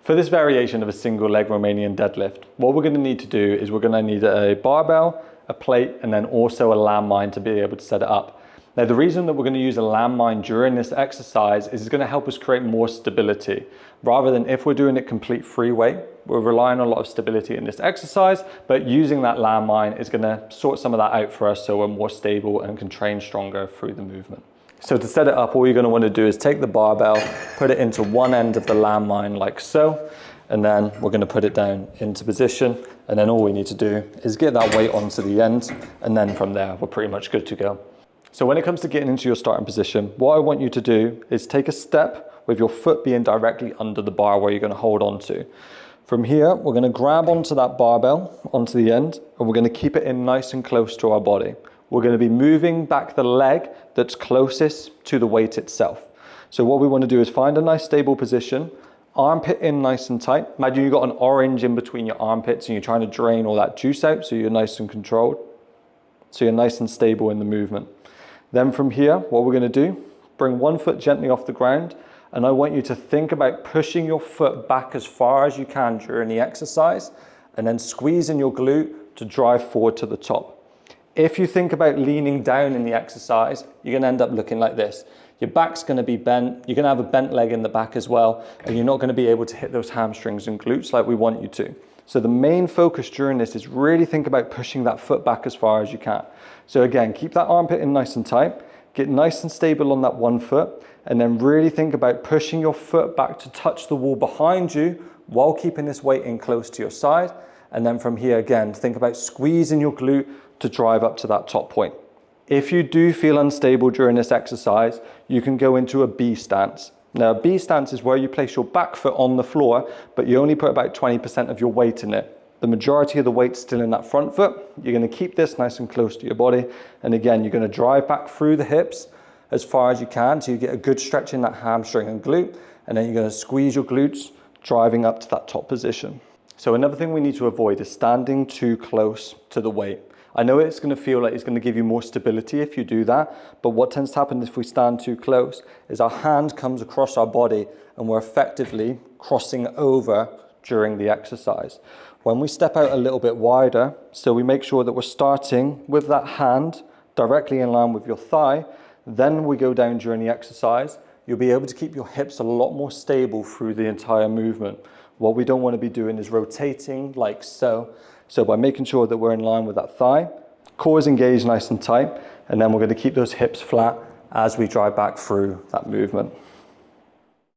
For this variation of a single leg Romanian deadlift, what we're going to need to do is we're going to need a barbell, a plate, and then also a landmine to be able to set it up. Now, the reason that we're going to use a landmine during this exercise is it's going to help us create more stability. Rather than if we're doing it complete free weight, we're relying on a lot of stability in this exercise, but using that landmine is going to sort some of that out for us so we're more stable and can train stronger through the movement. So to set it up, all you're going to want to do is take the barbell, put it into one end of the landmine like so, and then we're going to put it down into position, and then all we need to do is get that weight onto the end, and then from there we're pretty much good to go. So when it comes to getting into your starting position, what I want you to do is take a step with your foot being directly under the bar where you're going to hold on to. From here, we're going to grab onto that barbell, onto the end, and we're going to keep it in nice and close to our body. We're going to be moving back the leg that's closest to the weight itself. So what we want to do is find a nice stable position, armpit in nice and tight. Imagine you've got an orange in between your armpits and you're trying to drain all that juice out so you're nice and controlled. So you're nice and stable in the movement. Then from here, what we're going to do, bring one foot gently off the ground, and I want you to think about pushing your foot back as far as you can during the exercise, and then squeezing your glute to drive forward to the top. If you think about leaning down in the exercise, you're going to end up looking like this. Your back's going to be bent, you're going to have a bent leg in the back as well, and you're not going to be able to hit those hamstrings and glutes like we want you to. So the main focus during this is really think about pushing that foot back as far as you can. So again, keep that armpit in nice and tight, get nice and stable on that one foot, and then really think about pushing your foot back to touch the wall behind you while keeping this weight in close to your side. And then from here again, think about squeezing your glute to drive up to that top point. If you do feel unstable during this exercise, you can go into a B stance. Now, a B stance is where you place your back foot on the floor, but you only put about 20% of your weight in it. The majority of the weight's still in that front foot. You're going to keep this nice and close to your body. And again, you're going to drive back through the hips as far as you can so you get a good stretch in that hamstring and glute. And then you're going to squeeze your glutes, driving up to that top position. So another thing we need to avoid is standing too close to the weight. I know it's going to feel like it's going to give you more stability if you do that, but what tends to happen if we stand too close is our hand comes across our body and we're effectively crossing over during the exercise. When we step out a little bit wider, so we make sure that we're starting with that hand directly in line with your thigh, then we go down during the exercise, you'll be able to keep your hips a lot more stable through the entire movement. What we don't want to be doing is rotating like so. So by making sure that we're in line with that thigh, core is engaged nice and tight, and then we're going to keep those hips flat as we drive back through that movement.